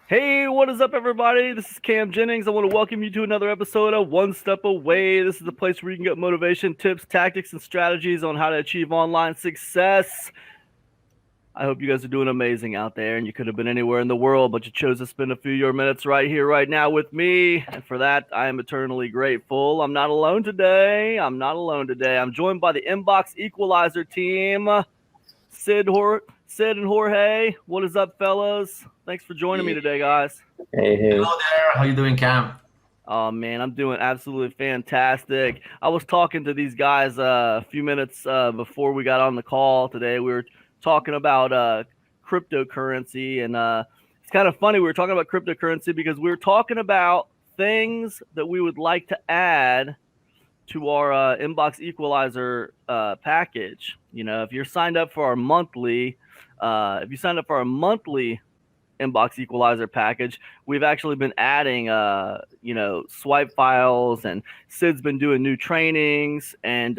Hey, what is up, everybody? This is Cam Jennings. I want to welcome you to another episode of One Step Away. This is the place where you can get motivation, tips, tactics, and strategies on how to achieve online success. I hope you guys are doing amazing out there, and you could have been anywhere in the world, but you chose to spend a few of your minutes right here, right now with me. And for that, I am eternally grateful. I'm not alone today. I'm joined by the Inbox Equalizer team. Sid and Jorge, what is up, fellas? Thanks for joining me today, guys. Hey. Hello there. How you doing, Cam? Oh man, I'm doing absolutely fantastic. I was talking to these guys a few minutes before we got on the call today. We were talking about cryptocurrency, and it's kind of funny. We were talking about cryptocurrency because we were talking about things that we would like to add to our Inbox Equalizer package. You know, if you're signed up for our monthly, Inbox Equalizer package, we've actually been adding, swipe files, and Sid's been doing new trainings, and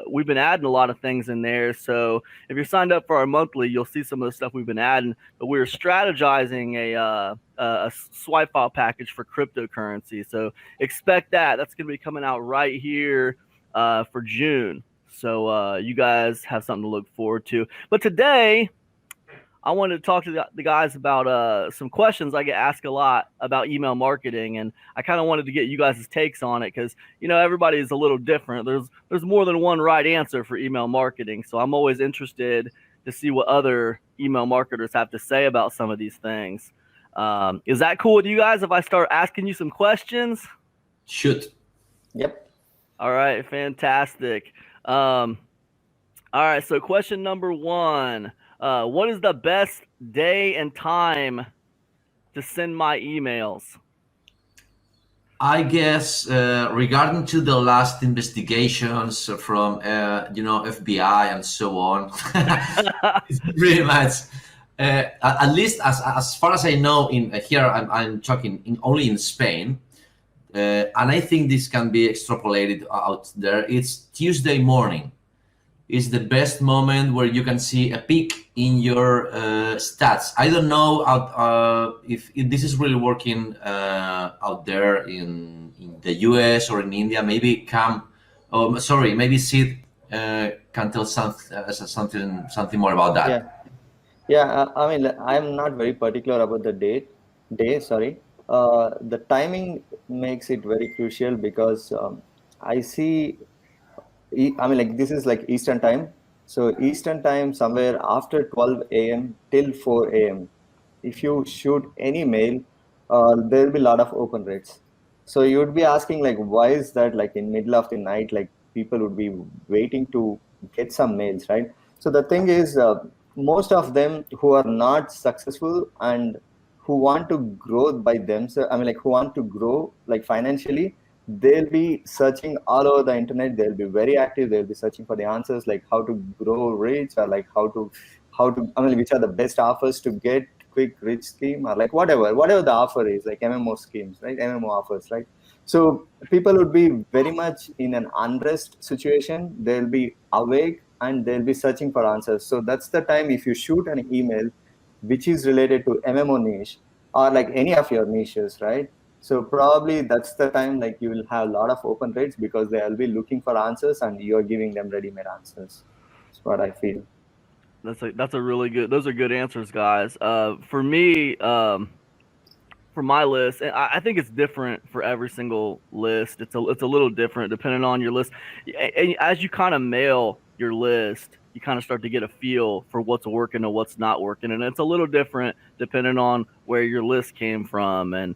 we've been adding a lot of things in there. So if you're signed up for our monthly, you'll see some of the stuff we've been adding. But we're strategizing a swipe file package for cryptocurrency. So expect that. That's going to be coming out right here for June. So you guys have something to look forward to. But today, I wanted to talk to the guys about some questions I get asked a lot about email marketing, and I kind of wanted to get you guys' takes on it because everybody is a little different. There's more than one right answer for email marketing, so I'm always interested to see what other email marketers have to say about some of these things. Is that cool with you guys if I start asking you some questions? Shoot. Yep. All right, fantastic. All right, so question number one. What is the best day and time to send my emails? I guess regarding to the last investigations from FBI and so on, it's pretty much at least as far as I know in here I'm talking only in Spain, and I think this can be extrapolated out there. It's Tuesday morning. Is the best moment where you can see a peak in your stats. I don't know if this is really working out there in the US or in India. Maybe maybe Sid can tell something more about that. Yeah. I mean, I'm not very particular about the day. Sorry. The timing makes it very crucial because I see. I mean, like this is like Eastern time. So Eastern time, somewhere after 12 a.m. till 4 a.m. If you shoot any mail, there will be a lot of open rates. So you would be asking like, why is that? Like in middle of the night, like people would be waiting to get some mails, right? So the thing is, most of them who are not successful and who want to grow by themselves, I mean, like who want to grow like financially, they'll be searching all over the internet. They'll be very active. They'll be searching for the answers, like how to grow rich, or like how to I mean, which are the best offers to get quick rich scheme, or like whatever the offer is, like MMO schemes, right? MMO offers, right? So people would be very much in an unrest situation. They'll be awake and they'll be searching for answers. So that's the time if you shoot an email which is related to MMO niche or like any of your niches, right? So probably that's the time like you will have a lot of open rates because they'll be looking for answers and you're giving them ready-made answers. That's what I feel. That's a really good. Those are good answers, guys. For me, for my list, and I think it's different for every single list. It's a little different depending on your list. And as you kind of mail your list, you kind of start to get a feel for what's working and what's not working, and it's a little different depending on where your list came from and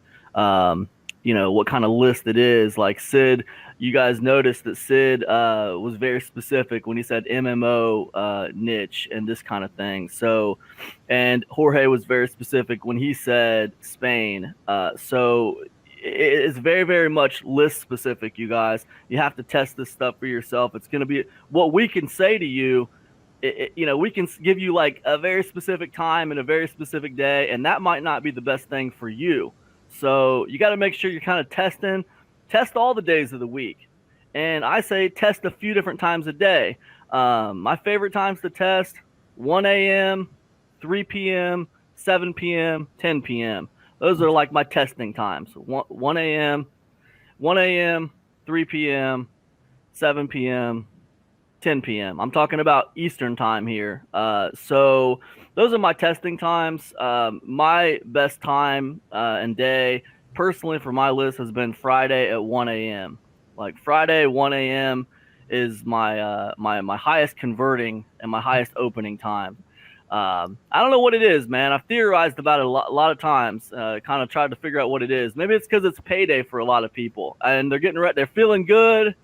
what kind of list it is. Like Sid, you guys noticed that Sid was very specific when he said MMO niche and this kind of thing. So, and Jorge was very specific when he said Spain. So it's very, very much list specific, you guys. You have to test this stuff for yourself. It's going to be what we can say to you. We can give you like a very specific time and a very specific day, and that might not be the best thing for you. So you got to make sure you're kind of test all the days of the week. And I say test a few different times a day. My favorite times to test, 1 a.m., 3 p.m., 7 p.m., 10 p.m. Those are like my testing times. 1 a.m., 1 a.m., 3 p.m., 7 p.m., 10 p.m. I'm talking about Eastern time here. So those are my testing times. My best time and day, personally, for my list has been Friday at 1 a.m. Like Friday 1 a.m. is my highest converting and my highest opening time. I don't know what it is, man. I've theorized about it a lot of times. Kind of tried to figure out what it is. Maybe it's because it's payday for a lot of people, and they're getting ready. They're feeling good.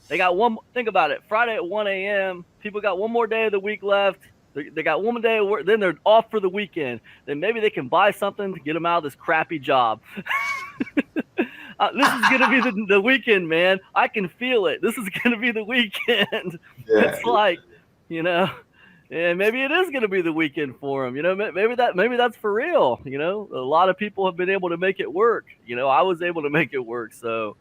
They got one. Think about it. Friday at 1 a.m. People got one more day of the week left. They got one more day of work. Then they're off for the weekend. Then maybe they can buy something to get them out of this crappy job. This is gonna be the weekend, man. I can feel it. This is gonna be the weekend. Yeah. It's like, you know, and maybe it is gonna be the weekend for them. You know, maybe that's for real. You know, a lot of people have been able to make it work. You know, I was able to make it work. So,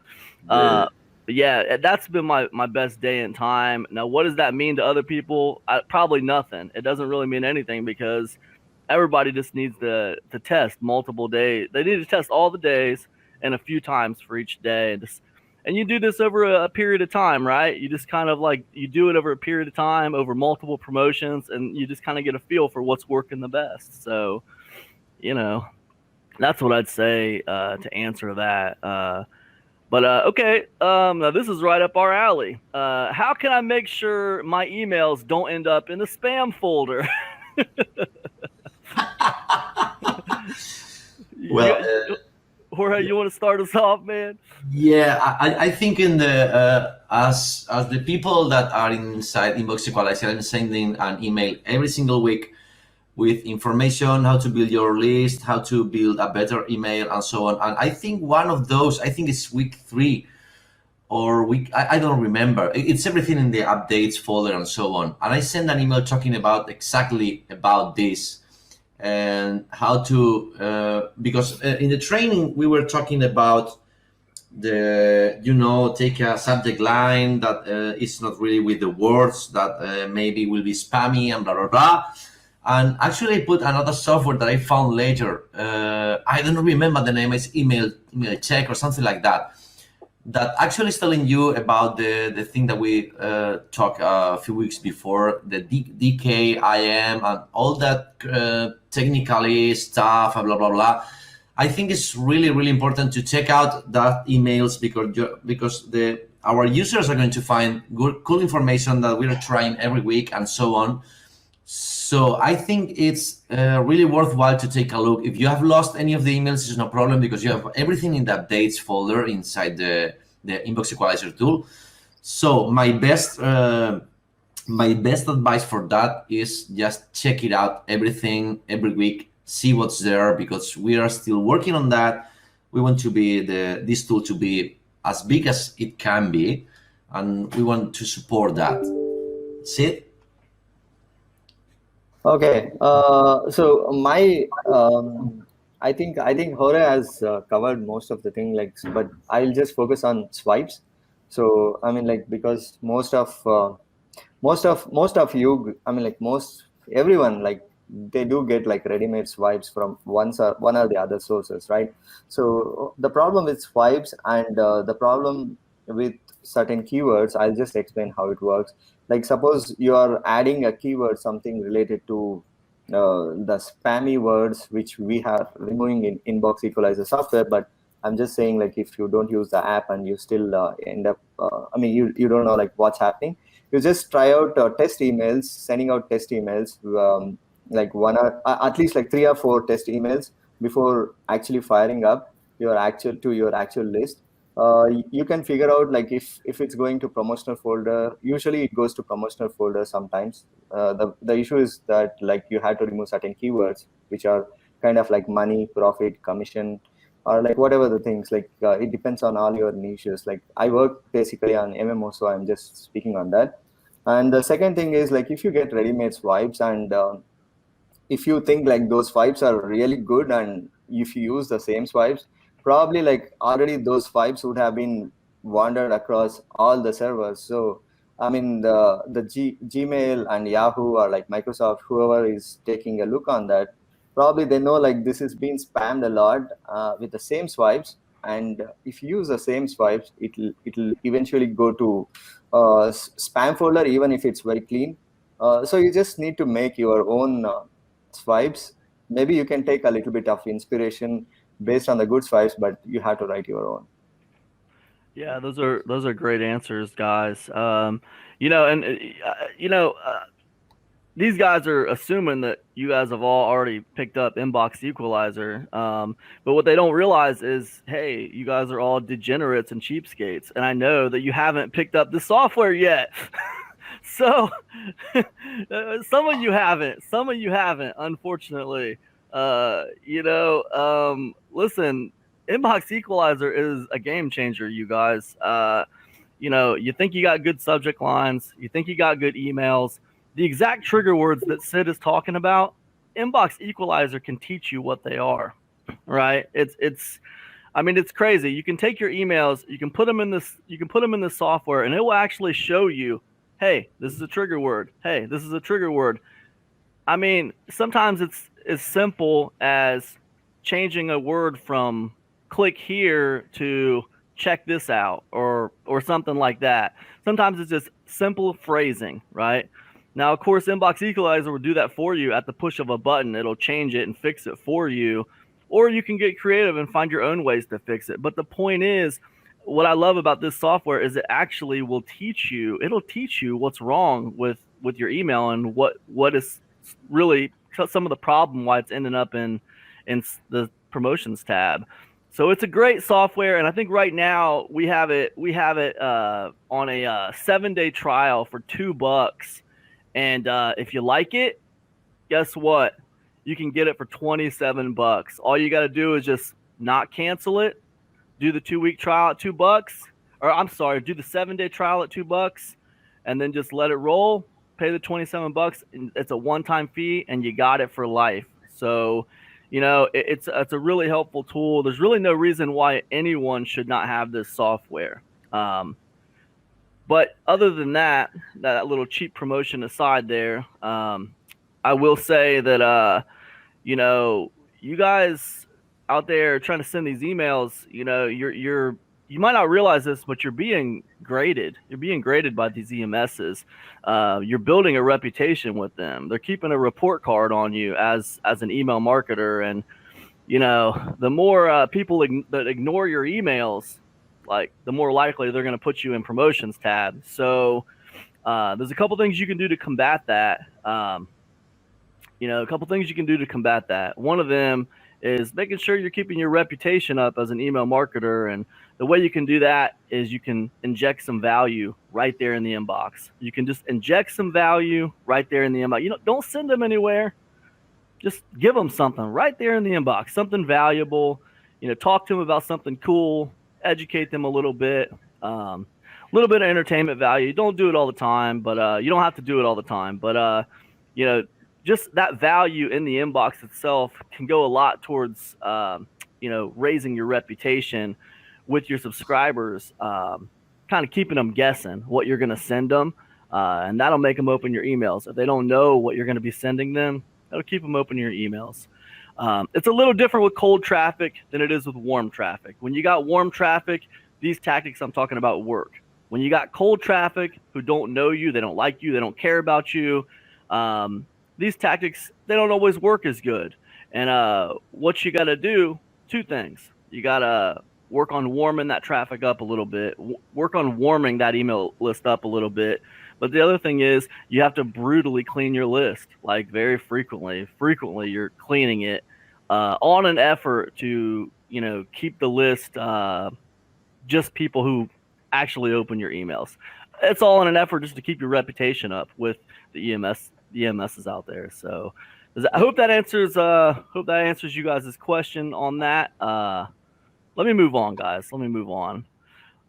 yeah, that's been my best day and time. Now, what does that mean to other people? Probably nothing. It doesn't really mean anything because everybody just needs to test multiple days. They need to test all the days and a few times for each day. And you do this over a period of time, right? You just kind of like you do it over a period of time, over multiple promotions, and you just kind of get a feel for what's working the best. So, you know, that's what I'd say to answer that. But okay, now this is right up our alley. How can I make sure my emails don't end up in the spam folder? Well, Jorge, you want to start us off, man? yeah, I think in the as the people that are inside Inbox Equalizer, I'm sending an email every single week with information, how to build your list, how to build a better email, and so on. And I think one of those, I think it's week 3 or week, I don't remember. It's everything in the updates folder and so on. And I send an email talking about exactly about this and how to, because in the training we were talking about take a subject line that is not really with the words that maybe will be spammy and blah, blah, blah. And actually, I put another software that I found later. I don't remember the name. It's email check or something like that. That actually is telling you about the thing that we talked a few weeks before, the DK, IM, and all that technically stuff, and blah, blah, blah. I think it's really, really important to check out that emails because our users are going to find good, cool information that we are trying every week and so on. So I think it's really worthwhile to take a look. If you have lost any of the emails, it's no problem because you have everything in the updates folder inside the Inbox Equalizer tool. So my best advice for that is just check it out, everything every week, see what's there because we are still working on that. We want to be this tool to be as big as it can be, and we want to support that. Sid? Okay, so I think Jorge has covered most of the thing, like, but I'll just focus on swipes. So I mean, like, because most of you, I mean, like, everyone, like, they do get like ready-made swipes from one or the other sources, right? So the problem with swipes and the problem with certain keywords, I'll just explain how it works. Like, suppose you are adding a keyword, something related to the spammy words, which we have removing in Inbox Equalizer software. But I'm just saying, like, if you don't use the app and you still end up, I mean, you don't know like what's happening, you just try out test emails, sending out test emails, like at least like 3 or 4 test emails before actually firing up your actual list. You can figure out like if it's going to promotional folder. Usually it goes to promotional folder sometimes. The issue is that like you had to remove certain keywords which are kind of like money, profit, commission, or like whatever the things, like it depends on all your niches. Like I work basically on MMO, so I'm just speaking on that. And the second thing is like if you get ready-made swipes and if you think like those swipes are really good and if you use the same swipes, probably like already those swipes would have been wandered across all the servers. So I mean the Gmail and Yahoo or like Microsoft, whoever is taking a look on that, probably they know like this is being spammed a lot with the same swipes, and if you use the same swipes, it'll eventually go to spam folder even if it's very clean. So you just need to make your own swipes. Maybe you can take a little bit of inspiration based on the good swipes, but you have to write your own. Yeah, those are great answers, guys. You know, and you know, these guys are assuming that you guys have all already picked up Inbox Equalizer. But what they don't realize is, hey, you guys are all degenerates and cheapskates, and I know that you haven't picked up the software yet. So some of you haven't. Some of you haven't, unfortunately. Listen, Inbox Equalizer is a game changer, you guys. You think you got good subject lines, you think you got good emails. The exact trigger words that Sid is talking about, Inbox Equalizer can teach you what they are, right? It's crazy. You can take your emails, you can put them in this software, and it will actually show you, hey, this is a trigger word. Hey, this is a trigger word. I mean, sometimes it's as simple as changing a word from click here to check this out or something like that. Sometimes it's just simple phrasing, right? Now, of course, Inbox Equalizer will do that for you at the push of a button. It'll change it and fix it for you, or you can get creative and find your own ways to fix it. But the point is, what I love about this software is it actually will teach you. It'll teach you what's wrong with your email and what is really some of the problem why it's ending up in the promotions tab. So it's a great software, and I think right now we have it on a 7-day trial for $2. And if you like it, guess what? You can get it for $27. All you got to do is just not cancel it, do the 2-week trial at $2, or I'm sorry, do the 7-day trial at $2, and then just let it roll. Pay the $27. And it's a one-time fee, and you got it for life. So, it's a really helpful tool. There's really no reason why anyone should not have this software. But other than that little cheap promotion aside there, I will say that, you guys out there trying to send these emails, you might not realize this, but you're being graded. You're being graded by these EMSs. You're building a reputation with them. They're keeping a report card on you as an email marketer. And, the more people that ignore your emails, like the more likely they're going to put you in promotions tab. So there's a couple things you can do to combat that. A couple things you can do to combat that. One of them is making sure you're keeping your reputation up as an email marketer. And the way you can do that is you can inject some value right there in the inbox. You can just inject some value right there in the inbox. Don't send them anywhere. Just give them something right there in the inbox, something valuable. Talk to them about something cool. Educate them a little bit of entertainment value. Don't do it all the time, but you don't have to do it all the time. But just that value in the inbox itself can go a lot towards raising your reputation with your subscribers, kind of keeping them guessing what you're going to send them, and that'll make them open your emails. If they don't know what you're going to be sending them, that'll keep them open your emails. It's a little different with cold traffic than it is with warm traffic. When you got warm traffic, these tactics I'm talking about work. When you got cold traffic who don't know you, they don't like you, they don't care about you, these tactics, they don't always work as good. And what you got to do, two things. You got to work on warming that traffic up a little bit, work on warming that email list up a little bit. But the other thing is you have to brutally clean your list, like very frequently. Frequently, you're cleaning it on an effort to, keep the list just people who actually open your emails. It's all in an effort just to keep your reputation up with the EMSs out there. So I hope that answers you guys' question on that. Let me move on, guys. Let me move on.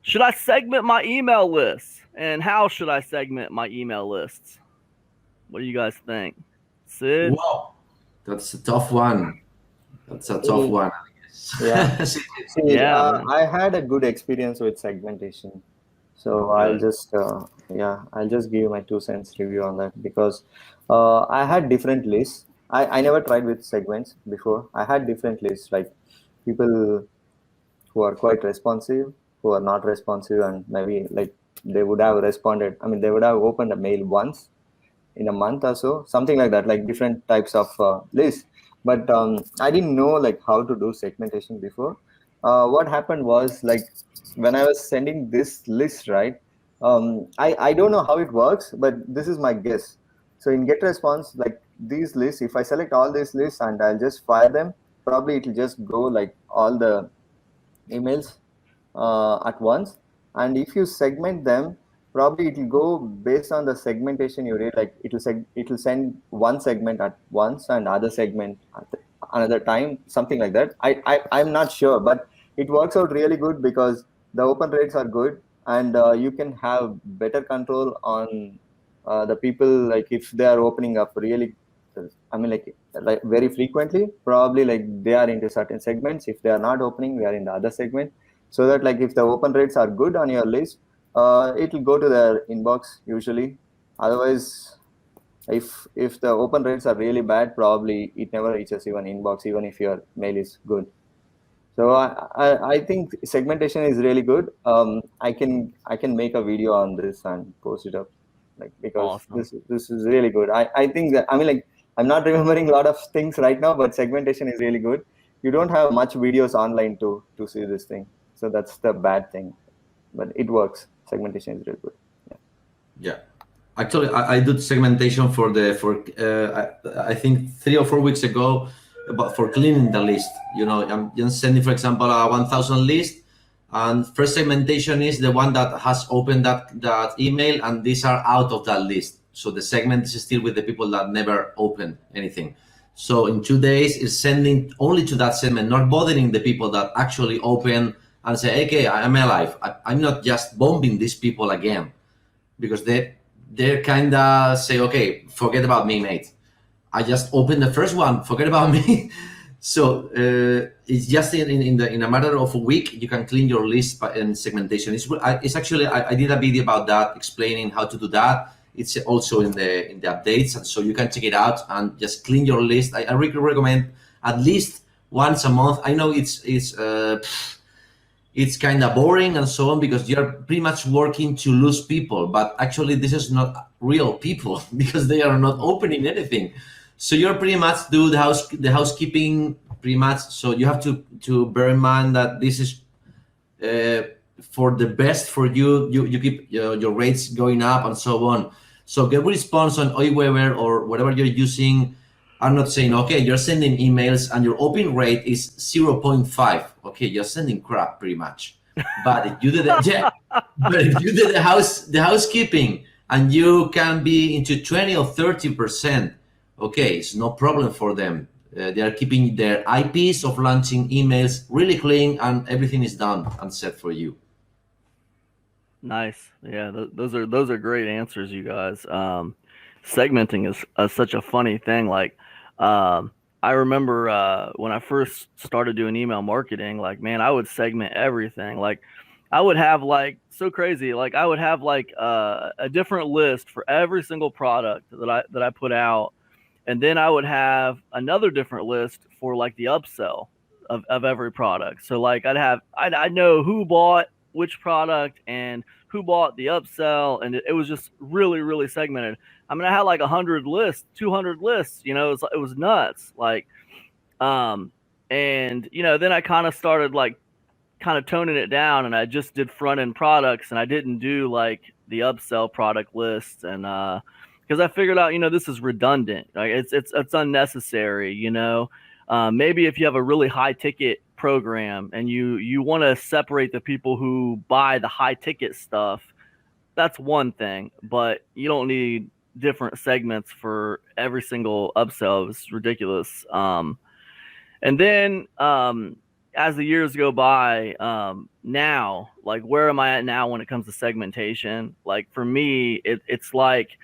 Should I segment my email lists? And how should I segment my email lists? What do you guys think? Sid? Wow, that's a tough one. That's a tough one. Yeah. I had a good experience with segmentation. So I'll just give you my 2 cents review on that, because I had different lists. I never tried with segments before. I had different lists, like people who are quite responsive, who are not responsive, and maybe like they would have responded. I mean, they would have opened a mail once in a month or so, something like that, like different types of lists. But I didn't know like how to do segmentation before. What happened was like when I was sending this list, right? I don't know how it works, but this is my guess. So in get response, like these lists, if I select all these lists and I'll just fire them, probably it'll just go like all the emails at once. And if you segment them, probably it will go based on the segmentation you read. Like it will send one segment at once and other segment at another time, something like that. I'm not sure, but it works out really good because the open rates are good, and you can have better control on the people. Like if they are opening up really, I mean, like very frequently, probably like they are into certain segments. If they are not opening, we are in the other segment. So that like if the open rates are good on your list, it will go to their inbox usually. Otherwise, if the open rates are really bad, probably it never reaches even inbox, even if your mail is good. So I think segmentation is really good. I can make a video on this and post it up, like because Awesome. this is really good. I think that, I mean, like I'm not remembering a lot of things right now, but segmentation is really good. You don't have much videos online to see this thing, so that's the bad thing. But it works. Segmentation is really good. Yeah. Yeah. Actually, I did segmentation for I think 3 or 4 weeks ago, about for cleaning the list. I'm just sending, for example, a 1,000 list, and first segmentation is the one that has opened that email, and these are out of that list. So the segment is still with the people that never opened anything. So in 2 days, it's sending only to that segment, not bothering the people that actually open and say, okay, I'm alive. I'm not just bombing these people again, because they're kind of say, okay, forget about me, mate. I just opened the first one, forget about me. So it's just in a matter of a week you can clean your list in segmentation. It's actually I did a video about that, explaining how to do that. It's also in the updates, and so you can check it out and just clean your list. I really recommend at least once a month. I know it's kind of boring and so on, because you're pretty much working to lose people, but actually this is not real people because they are not opening anything. So you're pretty much do the housekeeping pretty much. So you have to bear in mind that this is for the best for you. You keep your rates going up and so on. So get response on Aweber or whatever you're using. I'm not saying, okay, you're sending emails and your open rate is 0.5. Okay, you're sending crap pretty much. But if you did but if you did the housekeeping, and you can be into 20 or 30%, okay, it's no problem for them. They are keeping their IPs of launching emails really clean, and everything is done and set for you. Nice. Yeah, those are great answers, you guys. Segmenting is such a funny thing. Like, I remember when I first started doing email marketing, like, man, I would segment everything. Like, I would have like so crazy. Like, I would have like a different list for every single product that I put out, and then I would have another different list for like the upsell of every product. So like I'd know who bought which product and who bought the upsell, and it was just really segmented. I mean, I had like 100 lists, 200 lists. It was nuts. Like, um, and then I kind of started like kind of toning it down, and I just did front end products, and I didn't do like the upsell product lists, and because I figured out, this is redundant. Like it's unnecessary. Maybe if you have a really high ticket program and you want to separate the people who buy the high ticket stuff, that's one thing, but you don't need different segments for every single upsell. It's ridiculous. And then as the years go by, now, like, where am I at now when it comes to segmentation? Like, for me, it's like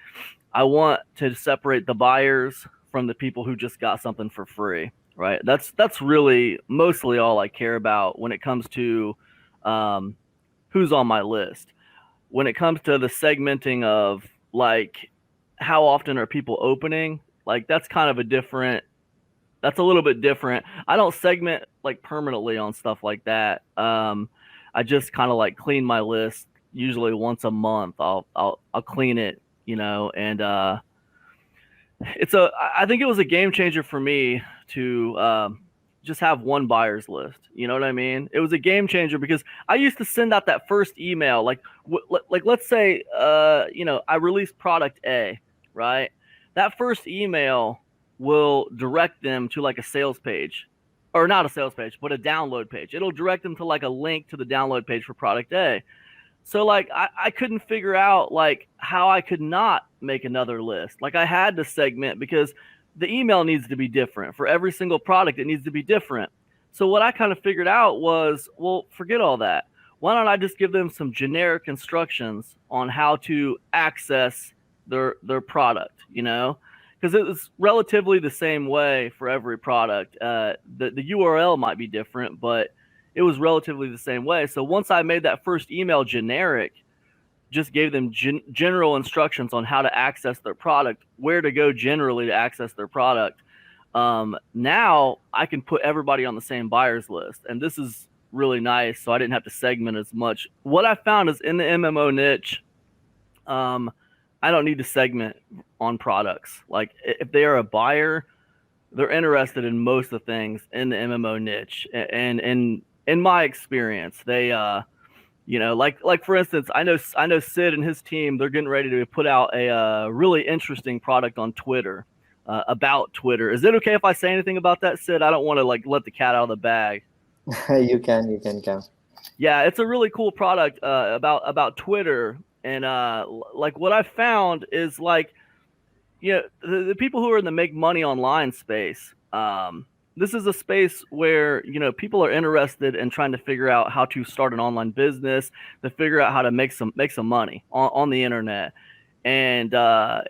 I want to separate the buyers from the people who just got something for free, right? That's really mostly all I care about when it comes to who's on my list. When it comes to the segmenting of like how often are people opening, Like that's kind of a different. That's a little bit different. I don't segment like permanently on stuff like that. I just kind of like clean my list usually once a month. I'll clean it, and I think it was a game changer for me to just have one buyer's list. You know what I mean? It was a game changer because I used to send out that first email, like let's say I released product A, right? That first email will direct them to like a sales page, or not a sales page, but a download page. It'll direct them to like a link to the download page for product A. So like I couldn't figure out like how I could not make another list. Like I had to segment because the email needs to be different for every single product. It needs to be different. So what I kind of figured out was, well, forget all that. Why don't I just give them some generic instructions on how to access their product, because it was relatively the same way for every product. The URL might be different, but it was relatively the same way. So once I made that first email generic, just gave them general instructions on how to access their product, where to go generally to access their product. Now I can put everybody on the same buyer's list, and this is really nice. So I didn't have to segment as much. What I found is in the MMO niche, I don't need to segment on products. Like if they are a buyer, they're interested in most of the things in the MMO niche. And in my experience, they, like for instance, I know Sid and his team, they're getting ready to put out a really interesting product on Twitter, about Twitter. Is it okay if I say anything about that, Sid? I don't want to like let the cat out of the bag. You can, Kam. Yeah, it's a really cool product about Twitter. And like what I found is like, the people who are in the make money online space, this is a space where, people are interested in trying to figure out how to start an online business, to figure out how to make some money on the internet. And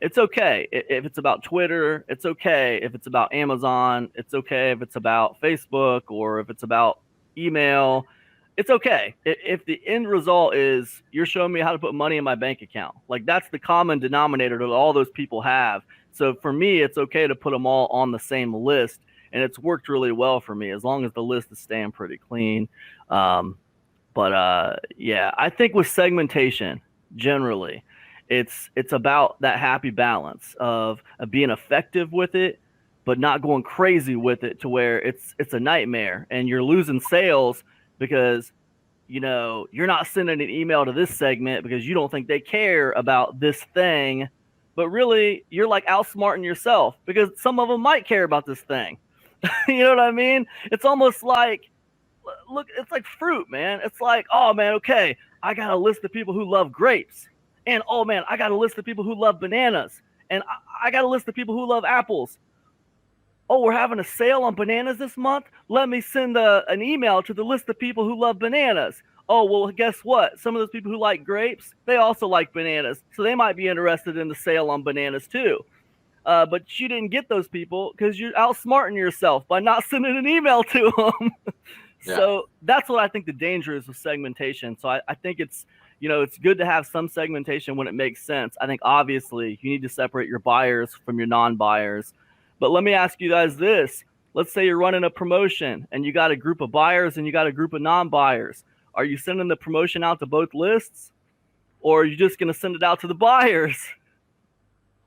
it's okay if it's about Twitter. It's okay if it's about Amazon. It's okay if it's about Facebook, or if it's about email. It's okay if the end result is you're showing me how to put money in my bank account. Like that's the common denominator that all those people have. So for me, it's okay to put them all on the same list, and it's worked really well for me as long as the list is staying pretty clean. Yeah, I think with segmentation generally, it's about that happy balance of being effective with it, but not going crazy with it to where it's a nightmare and you're losing sales because you're not sending an email to this segment because you don't think they care about this thing, but really you're like outsmarting yourself because some of them might care about this thing. You know what I mean? It's almost like, look, it's like fruit, man. It's like, oh man, okay, I got a list of people who love grapes, and oh man, I got a list of people who love bananas, and I got a list of people who love apples. Oh, we're having a sale on bananas this month? Let me send an email to the list of people who love bananas. Oh, well, guess what? Some of those people who like grapes, they also like bananas. So they might be interested in the sale on bananas too. But you didn't get those people because you're outsmarting yourself by not sending an email to them. Yeah. So that's what I think the danger is with segmentation. So I think it's, it's good to have some segmentation when it makes sense. I think obviously you need to separate your buyers from your non-buyers. But let me ask you guys this. Let's say you're running a promotion and you got a group of buyers and you got a group of non-buyers. Are you sending the promotion out to both lists, or are you just going to send it out to the buyers?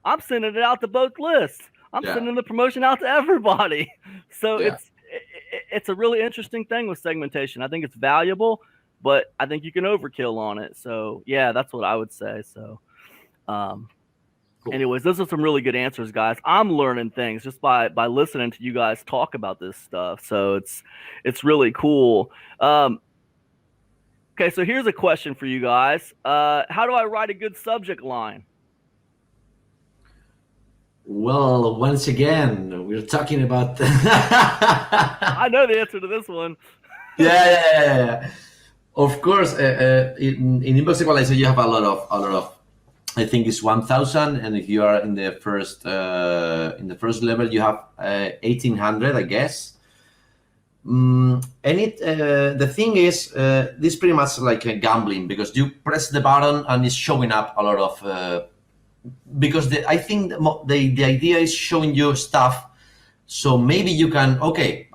I'm sending it out to both lists. I'm sending the promotion out to everybody. So it's a really interesting thing with segmentation. I think it's valuable, but I think you can overkill on it. So yeah, that's what I would say. So, cool. Anyways, those are some really good answers, guys. I'm learning things just by listening to you guys talk about this stuff. So it's really cool. Okay, so here's a question for you guys. How do I write a good subject line? Well, once again, we're talking about. I know the answer to this one. Yeah. Of course, in Inbox Equalizer, you have a lot of. I think it's 1,000, and if you are in the first level, you have 1,800, I guess. The thing is, this is pretty much like a gambling because you press the button and it's showing up a lot of because I think the idea is showing you stuff. So maybe you can, okay,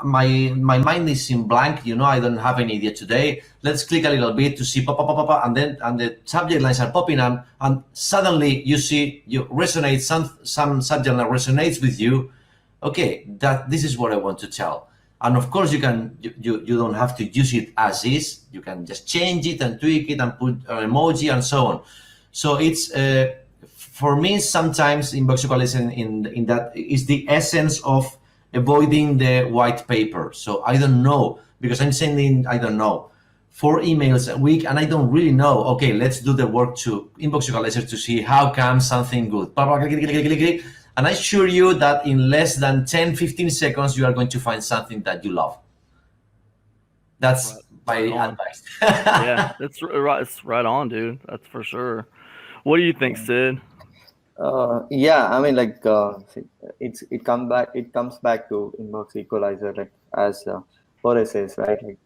my mind is in blank, I don't have any idea today. Let's click a little bit to see pop, pop, pop, pop, pop, and the subject lines are popping up, and suddenly you see you resonate, some subject line resonates with you. Okay, that this is what I want to tell. And of course, you don't have to use it as is. You can just change it and tweak it and put an emoji and so on. So it's for me, sometimes Inbox Equalizer in that is the essence of avoiding the white paper. So I don't know, because I'm sending, I don't know, 4 emails a week, and I don't really know, okay, let's do the work to Inbox Equalizer to see how comes something good. And I assure you that in less than 10, 15 seconds, you are going to find something that you love. That's my advice. Yeah, that's right. It's right on, dude. That's for sure. What do you think, Sid? Yeah, I mean, like it comes back to Inbox Equalizer, like as Jorge says, right? Like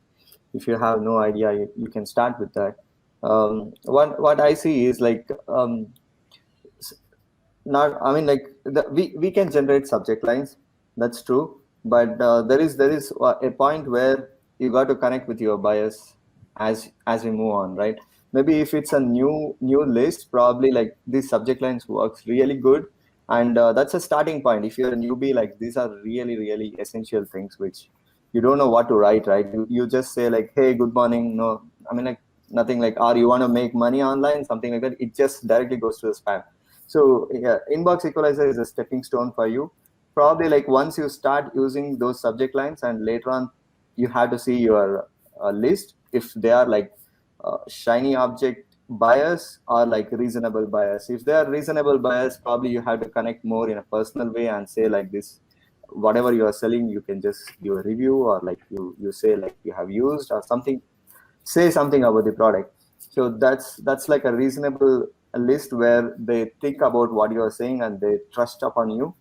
if you have no idea, you can start with that. What I see is like not, I mean, like we can generate subject lines, that's true, but there is a point where you got to connect with your buyers as we move on, right? Maybe if it's a new list, probably like these subject lines works really good, and that's a starting point. If you're a newbie, like these are really essential things which you don't know what to write, right? You just say like, hey, good morning. No, I mean, like nothing like, or you want to make money online, something like that. It just directly goes to the spam. So yeah, Inbox Equalizer is a stepping stone for you. Probably like once you start using those subject lines, and later on you have to see your list if they are like shiny object buyers or like reasonable buyers. If they are reasonable buyers, probably you have to connect more in a personal way and say like this, whatever you are selling, you can just give a review, or like you say like you have used or something, say something about the product. So that's like a reasonable list where they think about what you are saying and they trust upon you.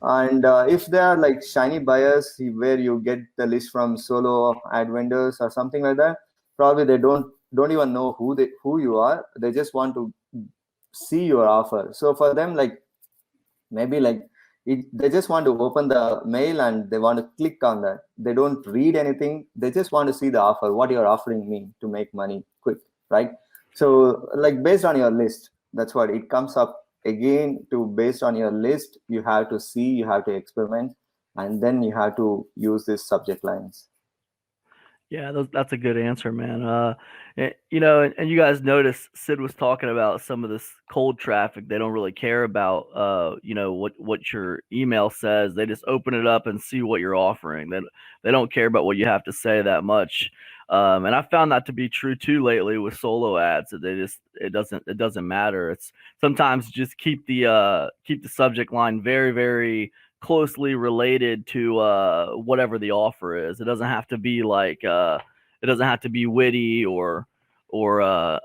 And if they are like shiny buyers where you get the list from solo ad vendors or something like that, probably they don't even know who you are. They just want to see your offer. So for them, like maybe like they just want to open the mail and they want to click on that. They don't read anything. They just want to see the offer, what you're offering me to make money quick, right? So like based on your list, that's what it comes up again to. Based on your list, you have to see, you have to experiment, and then you have to use these subject lines. Yeah, that's a good answer, man. And you guys notice Sid was talking about some of this cold traffic. They don't really care about, what your email says. They just open it up and see what you're offering. They don't care about what you have to say that much. And I found that to be true too lately with solo ads. That it doesn't matter. It's sometimes just keep the subject line very closely related to whatever the offer is. It doesn't have to be like it doesn't have to be witty or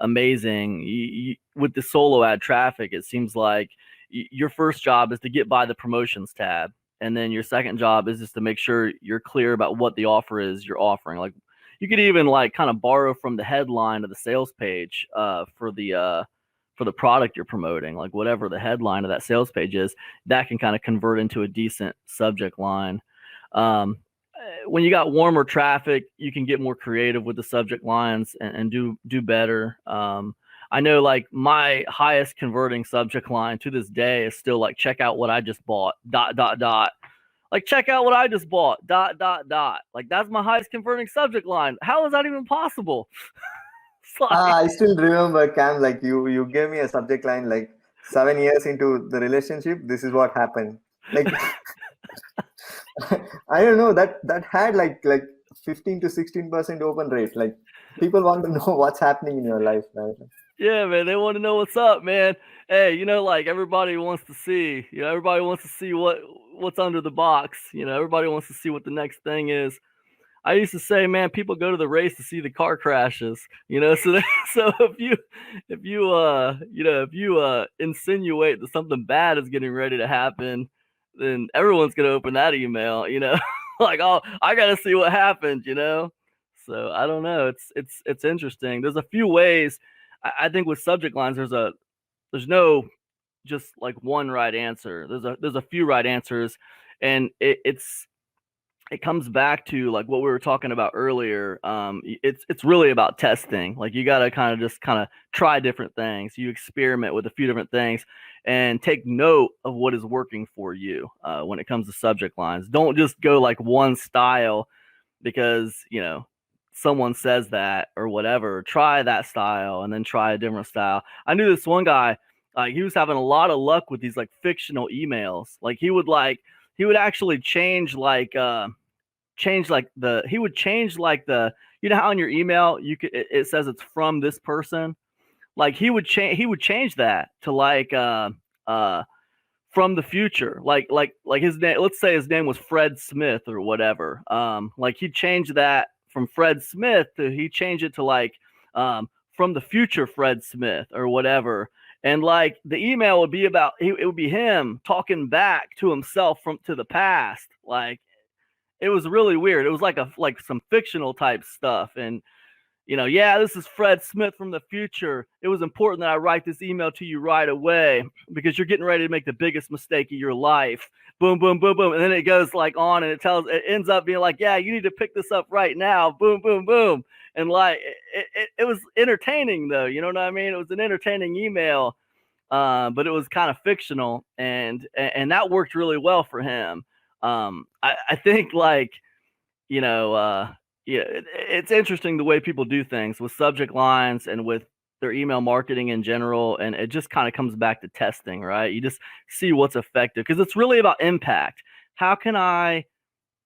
amazing. With the solo ad traffic, it seems like your first job is to get by the promotions tab, and then your second job is just to make sure you're clear about what the offer is you're offering. Like you could even like kind of borrow from the headline of the sales page for the product you're promoting, like whatever the headline of that sales page is, that can kind of convert into a decent subject line. When you got warmer traffic, you can get more creative with the subject lines and do better. I know like my highest converting subject line to this day is still like check out what I just bought, dot dot dot. Like check out what I just bought, dot dot dot. Like that's my highest converting subject line. How is that even possible? I still remember, Cam, like you gave me a subject line like 7 years into the relationship. This is what happened. Like I don't know, that had like 15 to 16% open rate. Like people want to know what's happening in your life, right? Yeah, man, they want to know what's up, man. Hey, like everybody wants to see, everybody wants to see what's under the box. Everybody wants to see what the next thing is. I used to say, man, people go to the race to see the car crashes, so so if you insinuate that something bad is getting ready to happen, then everyone's going to open that email, like, oh, I got to see what happened. So I don't know. It's interesting. There's a few ways. I think with subject lines, there's no just like one right answer. There's a few right answers, and it comes back to like what we were talking about earlier. It's really about testing. Like you got to kind of try different things. You experiment with a few different things and take note of what is working for you when it comes to subject lines. Don't just go like one style because, someone says that or whatever. Try that style and then try a different style. I knew this one guy, he was having a lot of luck with these like fictional emails. Like he would actually change the how in your email it says it's from this person. Like he would change that to like from the future, like his name, let's say his name was Fred Smith or whatever. Like he'd change that from Fred Smith to he changed it to like from the future Fred Smith or whatever. And like the email would be it would be him talking back to himself to the past. Like it was really weird. It was like some fictional type stuff. And this is Fred Smith from the future. It was important that I write this email to you right away because you're getting ready to make the biggest mistake of your life. Boom, boom, boom, boom. And then it goes like on and it ends up being like, yeah, you need to pick this up right now. Boom, boom, boom. And like, it was entertaining though. You know what I mean? It was an entertaining email, but it was kind of fictional and that worked really well for him. I think like, it's interesting the way people do things with subject lines and with their email marketing in general. And it just kind of comes back to testing, right? You just see what's effective because it's really about impact. How can I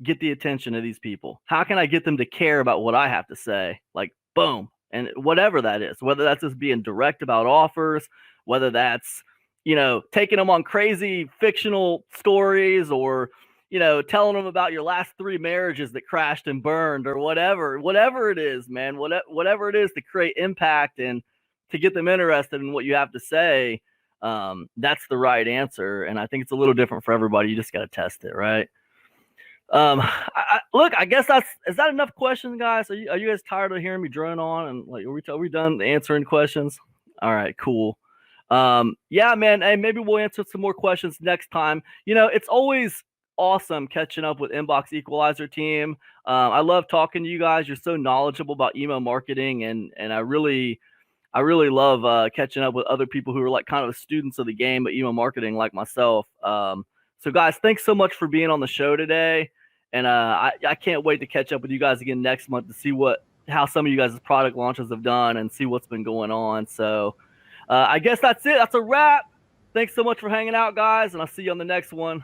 get the attention of these people? How can I get them to care about what I have to say? Like, boom. And whatever that is, whether that's just being direct about offers, whether that's, taking them on crazy fictional stories or, telling them about your last 3 marriages that crashed and burned or whatever it is, man, whatever it is to create impact and to get them interested in what you have to say. That's the right answer. And I think it's a little different for everybody. You just got to test it. Right. Look, I guess is that enough questions, guys? Are you guys tired of hearing me drone on and like, are we done answering questions? All right, cool. Yeah, man. Hey, maybe we'll answer some more questions next time. It's always awesome catching up with Inbox Equalizer team. I love talking to you guys. You're so knowledgeable about email marketing, and I really love catching up with other people who are like kind of students of the game of email marketing like myself. So guys, thanks so much for being on the show today, and I can't wait to catch up with you guys again next month to see how some of you guys' product launches have done and see what's been going on. So I guess that's it. That's a wrap. Thanks so much for hanging out, guys, and I'll see you on the next one.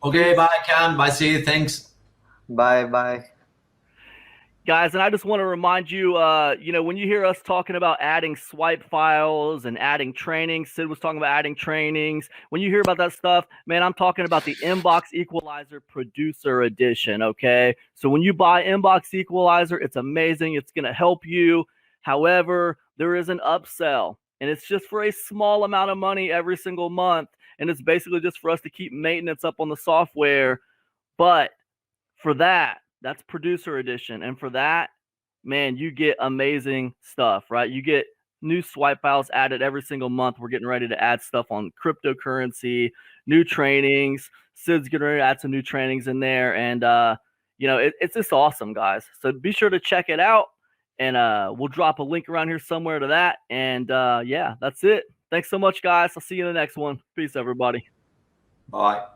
Okay, bye, Kam. Bye, see you. Thanks. Bye. Guys, and I just want to remind you, when you hear us talking about adding swipe files and adding trainings, Sid was talking about adding trainings. When you hear about that stuff, man, I'm talking about the Inbox Equalizer Producer Edition, okay? So when you buy Inbox Equalizer, it's amazing. It's going to help you. However, there is an upsell, and it's just for a small amount of money every single month. And it's basically just for us to keep maintenance up on the software. But for that's Producer Edition. And for that, man, you get amazing stuff, right? You get new swipe files added every single month. We're getting ready to add stuff on cryptocurrency, new trainings. Sid's getting ready to add some new trainings in there. And, it's just awesome, guys. So be sure to check it out. And we'll drop a link around here somewhere to that. And yeah, that's it. Thanks so much, guys. I'll see you in the next one. Peace, everybody. Bye.